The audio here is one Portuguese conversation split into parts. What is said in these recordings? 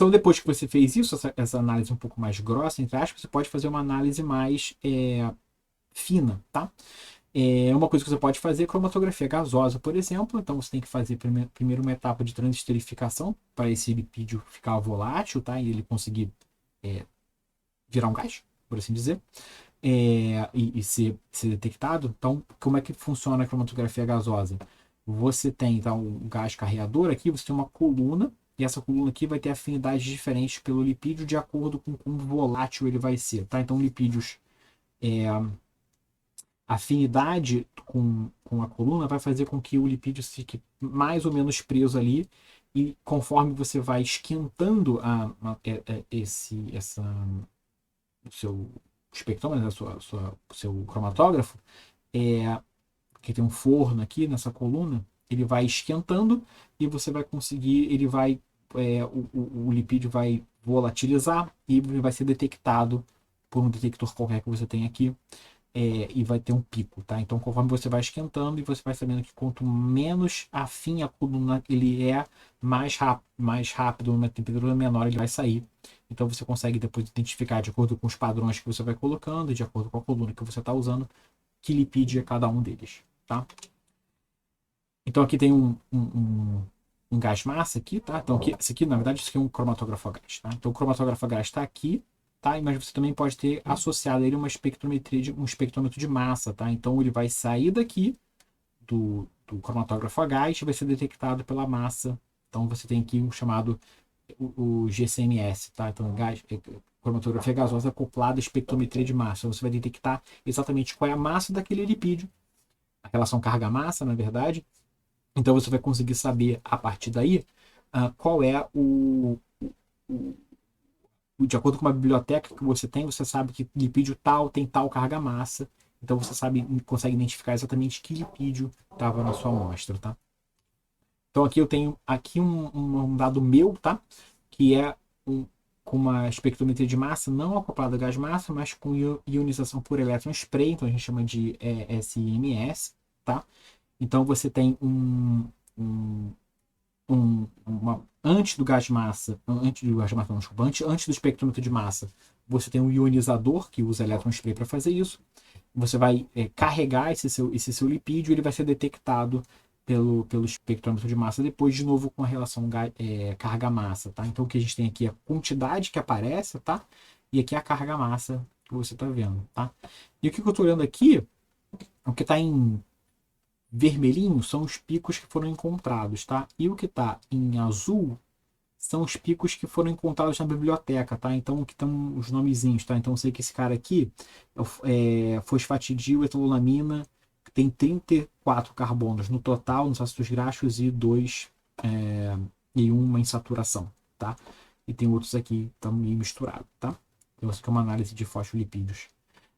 Então, depois que você fez isso, essa análise um pouco mais grossa, entre aspas, você pode fazer uma análise mais fina, tá? Uma coisa que você pode fazer é cromatografia gasosa, por exemplo. Então, você tem que fazer primeiro uma etapa de transesterificação para esse lipídio ficar volátil, tá? E ele conseguir virar um gás, por assim dizer, e ser detectado. Então, como é que funciona a cromatografia gasosa? Você tem, então, um gás carreador aqui, você tem uma coluna, e essa coluna aqui vai ter afinidades diferentes pelo lipídio de acordo com como volátil ele vai ser, tá? Então, lipídios, afinidade com a coluna vai fazer com que o lipídio fique mais ou menos preso ali, e conforme você vai esquentando o seu espectrômetro, o seu cromatógrafo, que tem um forno aqui nessa coluna, ele vai esquentando e você vai conseguir, ele vai, o lipídio vai volatilizar e vai ser detectado por um detector qualquer que você tem aqui, e vai ter um pico, tá? Então, conforme você vai esquentando e você vai sabendo que quanto menos afim a coluna ele mais rápido, numa temperatura menor ele vai sair. Então, você consegue depois identificar, de acordo com os padrões que você vai colocando, de acordo com a coluna que você está usando, que lipídio é cada um deles, tá? Então, aqui tem um gás massa aqui, tá? Então, esse aqui, na verdade, isso aqui é um cromatógrafo a gás, tá? Então, o cromatógrafo a gás está aqui, tá? Mas você também pode ter associado a ele uma espectrometria, um espectrômetro de massa, tá? Então, ele vai sair daqui do cromatógrafo a gás e vai ser detectado pela massa. Então, você tem aqui um chamado o GCMS, tá? Então, cromatografia gasosa acoplada à espectrometria de massa. Então, você vai detectar exatamente qual é a massa daquele lipídio, a relação carga-massa, na verdade. Então, você vai conseguir saber, a partir daí, qual é de acordo com uma biblioteca que você tem, você sabe que lipídio tal tem tal carga-massa. Então, você consegue identificar exatamente que lipídio estava na sua amostra, tá? Então, aqui eu tenho um dado meu, tá? Que é com uma espectrometria de massa não acoplada a gás massa, mas com ionização por elétron spray, então a gente chama de SIMS, tá? Então, você tem antes do gás massa, não, desculpa, antes do espectrômetro de massa, você tem um ionizador que usa elétron spray para fazer isso. Você vai carregar esse seu lipídio, ele vai ser detectado pelo espectrômetro de massa depois, de novo, com a relação carga-massa, tá? Então, o que a gente tem aqui é a quantidade que aparece, tá? E aqui é a carga-massa que você está vendo, tá? E o que eu estou olhando aqui, o que está em vermelhinho são os picos que foram encontrados, tá? E o que está em azul são os picos que foram encontrados na biblioteca, tá? Então, que estão os nomezinhos, tá? Então, eu sei que esse cara aqui é fosfatidil etanolamina, que tem 34 carbonos no total, nos ácidos graxos, e 2 e uma insaturação, tá? E tem outros aqui também misturados, tá? Então, isso aqui é uma análise de fosfolipídios.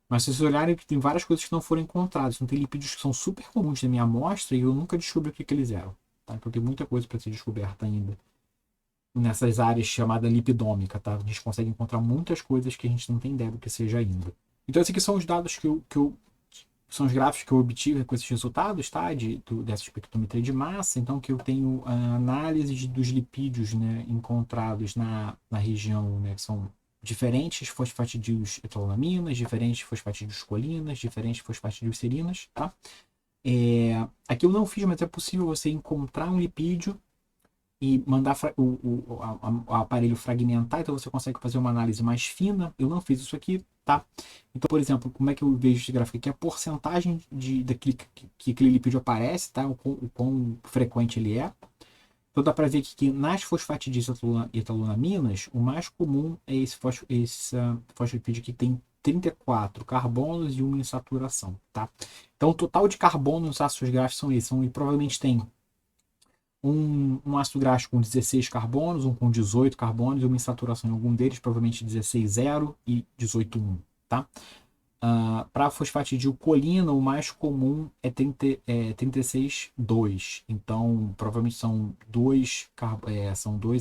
Mas se vocês olharem, tem várias coisas que não foram encontradas. Então, tem lipídios que são super comuns na minha amostra e eu nunca descobri o que eles eram, tá? Então, tem muita coisa para ser descoberta ainda nessas áreas chamada lipidômica, tá? A gente consegue encontrar muitas coisas que a gente não tem ideia do que seja ainda. Então, esses aqui são os dados são os gráficos que eu obtive com esses resultados, tá? Dessa espectrometria de massa. Então, que eu tenho a análise dos lipídios, né, encontrados na região, né, que são diferentes fosfatidídeos etalonaminas, diferentes fosfatidídeos colinas, diferentes fosfatidídeos serinas, tá? Aqui eu não fiz, mas é possível você encontrar um lipídio e mandar o aparelho fragmentar, então você consegue fazer uma análise mais fina. Eu não fiz isso aqui, tá? Então, por exemplo, como é que eu vejo esse gráfico aqui? A porcentagem daquele que aquele lipídio aparece, tá? O quão frequente ele é. Então dá para ver que nas fosfatidídeos etalonaminas, o mais comum é esse fosfolipídio que tem 34 carbonos e uma insaturação, tá? Então o total de carbono nos ácidos graxos são esses. E provavelmente tem um ácido graxo com 16 carbonos, um com 18 carbonos e uma insaturação em algum deles, provavelmente 16,0 e 18,1, tá? Para fosfatidilcolina, o mais comum é 36,2. Então, provavelmente são dois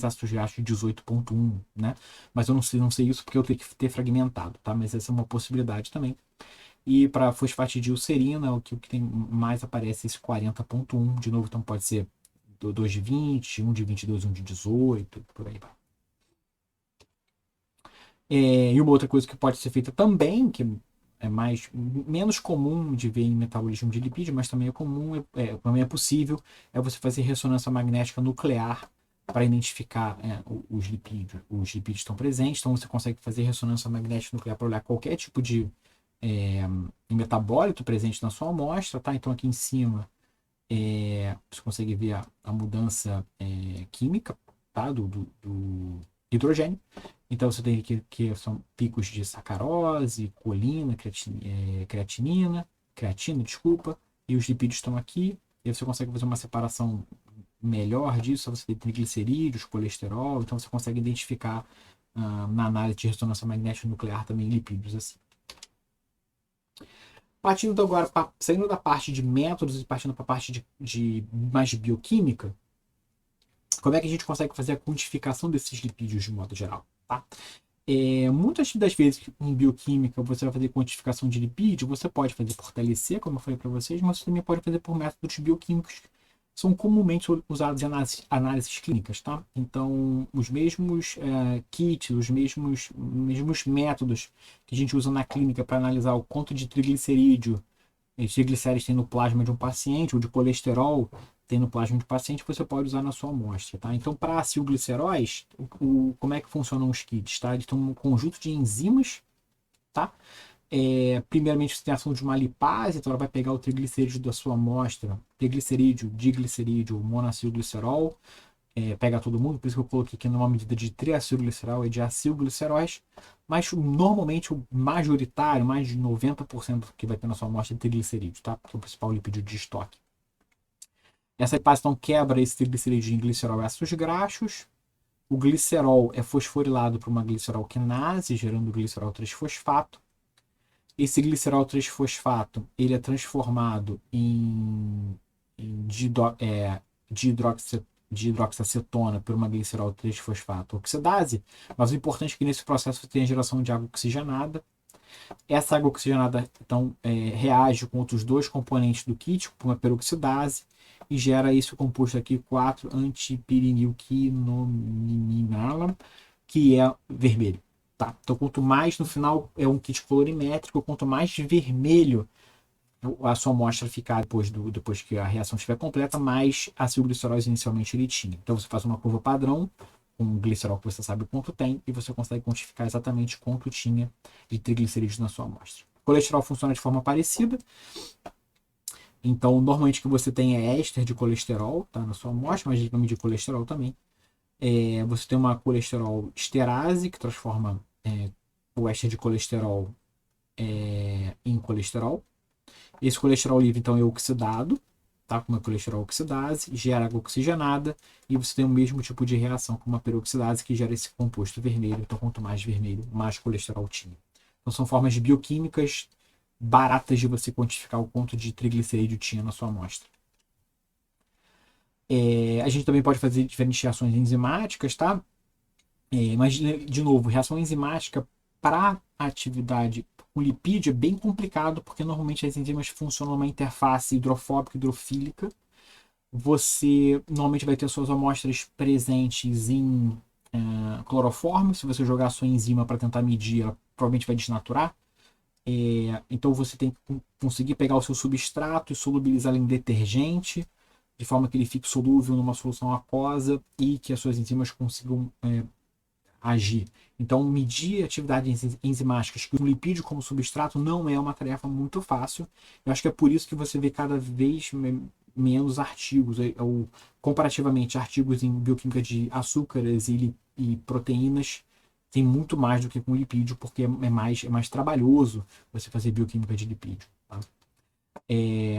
ácidos graxos de 18,1, né? Mas eu não sei isso porque eu tenho que ter fragmentado, tá? Mas essa é uma possibilidade também. E para fosfatidilcerina, o que tem mais aparece é esse 40,1. De novo, então pode ser 2 de 20, 1 de 22, 1 de 18, por aí vai. E uma outra coisa que pode ser feita também, que é menos comum de ver em metabolismo de lipídio, mas também é comum, também é possível, é você fazer ressonância magnética nuclear para identificar os lipídios. Os lipídios estão presentes, então você consegue fazer ressonância magnética nuclear para olhar qualquer tipo de metabólito presente na sua amostra, tá? Então aqui em cima você consegue ver a mudança química, tá? Do hidrogênio. Então você tem aqui que são picos de sacarose, colina, creatina, desculpa, e os lipídios estão aqui. E aí você consegue fazer uma separação melhor disso, você tem triglicerídeos, colesterol, então você consegue identificar na análise de ressonância magnética nuclear também lipídios assim. Partindo agora, saindo da parte de métodos e partindo para a parte mais de bioquímica, como é que a gente consegue fazer a quantificação desses lipídios de modo geral? Tá? Muitas das vezes em bioquímica você vai fazer quantificação de lipídio, você pode fazer por TLC, como eu falei para vocês, mas você também pode fazer por métodos bioquímicos que são comumente usados em análises clínicas. Tá? Então, os mesmos kits, os mesmos métodos que a gente usa na clínica para analisar o quanto de triglicerídeo e triglicérides tem no plasma de um paciente, ou de colesterol tem no plasma de um paciente, você pode usar na sua amostra. Tá? Então, para acilgliceróis, como é que funcionam os kits? Tá? Eles têm um conjunto de enzimas. Tá? Primeiramente, você tem a ação de uma lipase, então ela vai pegar o triglicerídeo da sua amostra, triglicerídeo, diglicerídeo, monacilglicerol, pega todo mundo, por isso que eu coloquei aqui numa medida de triacilglicerol e de acilgliceróis, mas normalmente o majoritário, mais de 90% que vai ter na sua amostra é triglicerídeo, tá? Que é o principal lipídio de estoque. Essa lipase então quebra esse triglicerídeo em glicerol e ácidos graxos. O glicerol é fosforilado por uma glicerol-quinase, gerando glicerol 3-fosfato. Esse glicerol 3-fosfato ele é transformado em dihidroxiacetona por uma glicerol 3-fosfato oxidase, mas o importante é que nesse processo tem a geração de água oxigenada. Essa água oxigenada então reage com outros dois componentes do kit, com uma peroxidase, e gera esse composto aqui 4-antipirenilquinominala, que é vermelho. Tá? Então, quanto mais no final é um kit colorimétrico, quanto mais vermelho a sua amostra ficar depois que a reação estiver completa, mais acilgliceróis inicialmente ele tinha. Então você faz uma curva padrão com o glicerol que você sabe quanto tem e você consegue quantificar exatamente quanto tinha de triglicerídeos na sua amostra. O colesterol funciona de forma parecida. Então, normalmente o que você tem é éster de colesterol, tá, na sua amostra, mas a gente vai medir colesterol também. Você tem uma colesterol esterase, que transforma o éster de colesterol em colesterol. Esse colesterol livre, então, é oxidado, tá, com uma colesterol oxidase, gera água oxigenada, e você tem o mesmo tipo de reação com uma peroxidase que gera esse composto vermelho. Então, quanto mais vermelho, mais colesterol tinha. Então, são formas bioquímicas baratas de você quantificar o quanto de triglicerídeo tinha na sua amostra. A gente também pode fazer diferentes reações enzimáticas, tá? Mas, de novo, reação enzimática para atividade com lipídio é bem complicado, porque normalmente as enzimas funcionam numa interface hidrofóbica e hidrofílica. Você normalmente vai ter suas amostras presentes em cloroformo. Se você jogar a sua enzima para tentar medir, ela provavelmente vai desnaturar. Então você tem que conseguir pegar o seu substrato e solubilizá-lo em detergente, de forma que ele fique solúvel numa solução aquosa e que as suas enzimas consigam agir. Então, medir atividades enzimáticas com lipídio como substrato não é uma tarefa muito fácil. Eu acho que é por isso que você vê cada vez menos artigos, ou comparativamente artigos em bioquímica de açúcares e proteínas, tem muito mais do que com lipídio, porque é mais trabalhoso você fazer bioquímica de lipídio. Tá?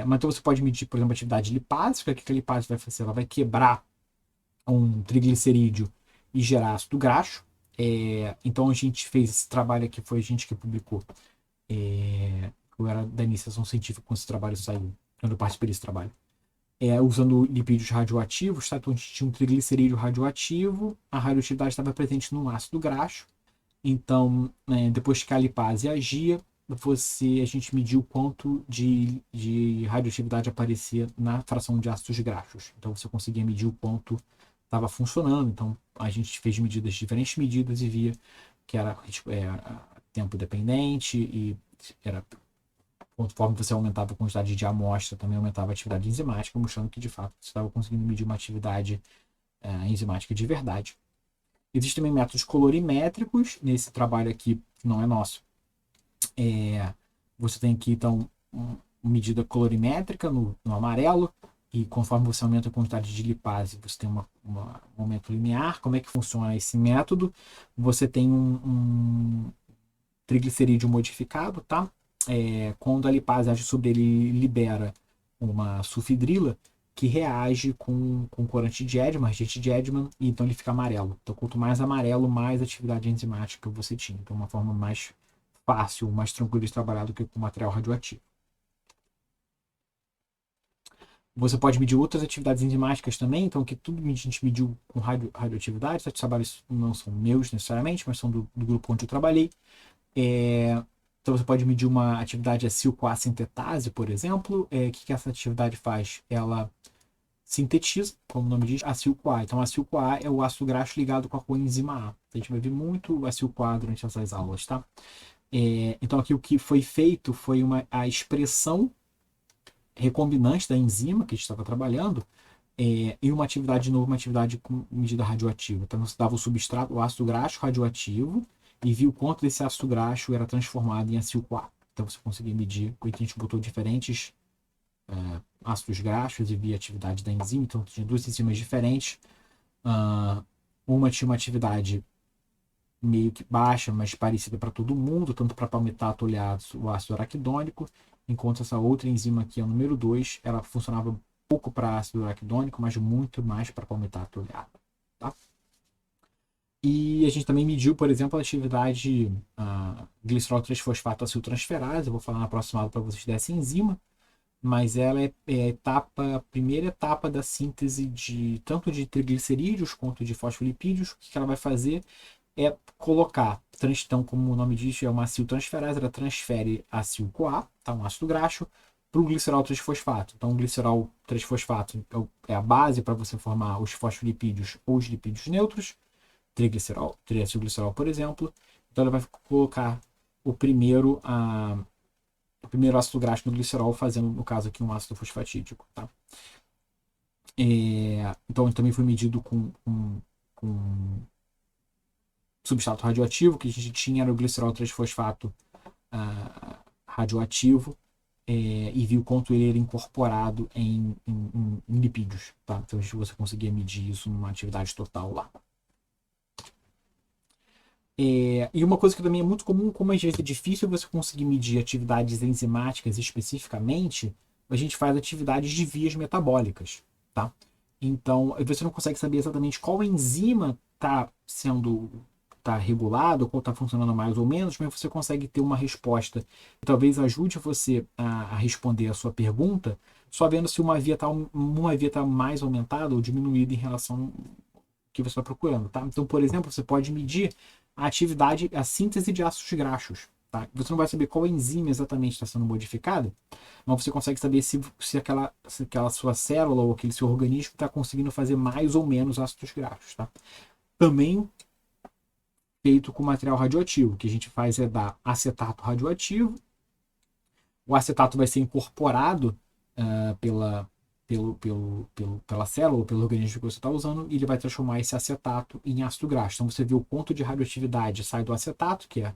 Mas então você pode medir, por exemplo, a atividade lipásica. O que a lipase vai fazer? Ela vai quebrar um triglicerídeo e gerar ácido graxo. Então a gente fez esse trabalho aqui, foi a gente que publicou. Eu era da iniciação científica quando esse trabalho saiu, quando eu participei desse trabalho. Usando lipídios radioativos, tá? Então a gente tinha um triglicerídeo radioativo, a radioatividade estava presente no ácido graxo. Então, depois que a lipase agia, a gente mediu o quanto de radioatividade aparecia na fração de ácidos graxos. Então você conseguia medir o quanto estava funcionando. Então a gente fez diferentes medidas e via que era tempo dependente, e era, conforme você aumentava a quantidade de amostra, também aumentava a atividade enzimática, mostrando que de fato você estava conseguindo medir uma atividade enzimática de verdade. Existem também métodos colorimétricos, nesse trabalho aqui, que não é nosso. Você tem aqui, então, uma medida colorimétrica no amarelo, e conforme você aumenta a quantidade de lipase, você tem um aumento linear. Como é que funciona esse método? Você tem um triglicerídeo modificado, tá? Quando a lipase age sobre ele, libera uma sulfidrila que reage com corante de Edman, agente de Edman, e então ele fica amarelo. Então, quanto mais amarelo, mais atividade enzimática você tinha. Então, uma forma mais fácil, mais tranquilo de trabalhar do que com material radioativo. Você pode medir outras atividades enzimáticas também, então que tudo a gente mediu com radioatividade. Esses trabalhos não são meus necessariamente, mas são do grupo onde eu trabalhei. Então você pode medir uma atividade acil-CoA sintetase, por exemplo. O que essa atividade faz? Ela sintetiza, como o nome diz, acil-CoA. Então acil-CoA é o ácido graxo ligado com a coenzima A. A gente vai ver muito acil-CoA durante essas aulas, tá? Então aqui o que foi feito foi a expressão recombinante da enzima que a gente estava trabalhando, e uma atividade de novo, uma atividade com medida radioativa. Então você dava o substrato, o ácido graxo radioativo, e viu quanto desse ácido graxo era transformado em acil-CoA. Então você conseguia medir, a gente botou diferentes ácidos graxos e via a atividade da enzima. Então tinha duas enzimas diferentes. Uma tinha uma atividade meio que baixa, mas parecida para todo mundo, tanto para palmitato oleados, o ácido araquidônico, enquanto essa outra enzima aqui, a número 2, ela funcionava pouco para ácido araquidônico, mas muito mais para palmitato oleado. Tá? E a gente também mediu, por exemplo, a atividade glicerol 3-fosfato aciltransferase. Eu vou falar na próxima aula para vocês dessa enzima, mas ela é a primeira etapa da síntese tanto de triglicerídeos quanto de fosfolipídios. O que ela vai fazer é colocar, então, como o nome diz, é uma aciltransferase, ela transfere acil-CoA, tá, um ácido graxo, para o glicerol 3-fosfato. Então, o glicerol 3-fosfato é a base para você formar os fosfolipídios ou os lipídios neutros, triacilglicerol, por exemplo. Então, ela vai colocar o primeiro ácido graxo no glicerol, fazendo, no caso aqui, um ácido fosfatídico. Tá? Então, também foi medido com substrato radioativo. Que a gente tinha era o glicerol 3-fosfato radioativo, e viu quanto ele era incorporado em lipídios. Tá? Então você conseguia medir isso numa atividade total lá. E uma coisa que também é muito comum, como às vezes é difícil você conseguir medir atividades enzimáticas especificamente, a gente faz atividades de vias metabólicas. Tá? Então você não consegue saber exatamente qual enzima está regulado, qual está funcionando mais ou menos, mas você consegue ter uma resposta que talvez ajude você a responder a sua pergunta, só vendo se uma via está mais aumentada ou diminuída em relação ao que você está procurando. Tá? Então, por exemplo, você pode medir a atividade, a síntese de ácidos graxos. Tá? Você não vai saber qual enzima exatamente está sendo modificada, mas você consegue saber se aquela sua célula ou aquele seu organismo está conseguindo fazer mais ou menos ácidos graxos. Tá? Também feito com material radioativo. O que a gente faz é dar acetato radioativo. O acetato vai ser incorporado pela célula ou pelo organismo que você está usando, e ele vai transformar esse acetato em ácido graxo. Então você vê o ponto de radioatividade sai do acetato, que é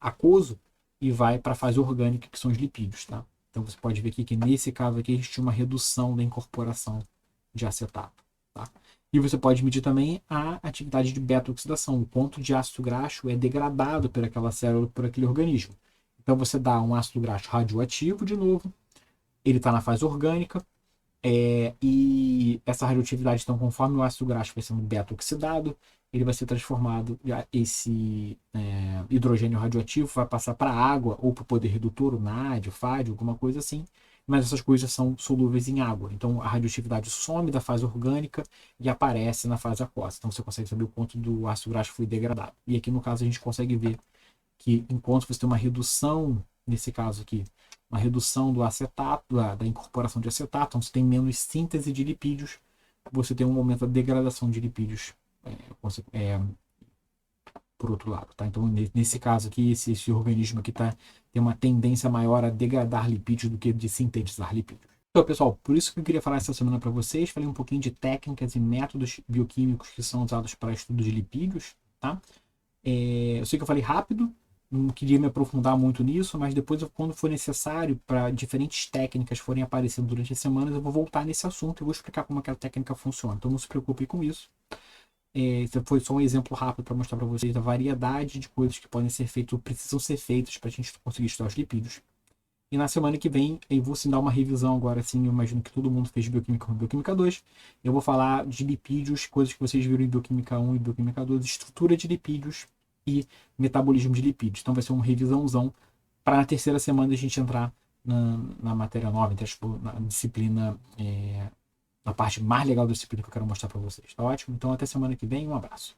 aquoso, e vai para a fase orgânica, que são os lipídios. Tá? Então você pode ver aqui que nesse caso aqui a gente tinha uma redução da incorporação de acetato. Tá? E você pode medir também a atividade de beta-oxidação, o quanto de ácido graxo é degradado por aquela célula, por aquele organismo. Então você dá um ácido graxo radioativo de novo, ele está na fase orgânica, e essa radioatividade, então, conforme o ácido graxo vai sendo beta-oxidado, ele vai ser transformado, esse hidrogênio radioativo vai passar para a água ou para o poder redutor, o nádio, FAD, alguma coisa assim, mas essas coisas são solúveis em água. Então a radioatividade some da fase orgânica e aparece na fase aquosa. Então você consegue saber o quanto do ácido graxo foi degradado. E aqui no caso a gente consegue ver que enquanto você tem uma redução, nesse caso aqui, uma redução do acetato, da incorporação de acetato, então você tem menos síntese de lipídios, você tem um aumento da degradação de lipídios por outro lado, tá? Então, nesse caso aqui, esse organismo aqui tem uma tendência maior a degradar lipídios do que de sintetizar lipídios. Então, pessoal, por isso que eu queria falar essa semana para vocês. Falei um pouquinho de técnicas e métodos bioquímicos que são usados para estudo de lipídios, tá? Eu sei que eu falei rápido, não queria me aprofundar muito nisso, mas depois, quando for necessário, para diferentes técnicas forem aparecendo durante as semanas, eu vou voltar nesse assunto e vou explicar como aquela técnica funciona. Então, não se preocupe com isso. Esse foi só um exemplo rápido para mostrar para vocês da variedade de coisas que podem ser feitas ou precisam ser feitas para a gente conseguir estudar os lipídios. E na semana que vem, eu vou sim dar uma revisão agora, sim, eu imagino que todo mundo fez Bioquímica 1 e Bioquímica 2. Eu vou falar de lipídios, coisas que vocês viram em Bioquímica 1 e Bioquímica 2, estrutura de lipídios e metabolismo de lipídios. Então vai ser uma revisãozão para na terceira semana a gente entrar na matéria nova, então, tipo, na disciplina, na parte mais legal da disciplina que eu quero mostrar para vocês. Tá ótimo? Então até semana que vem, um abraço.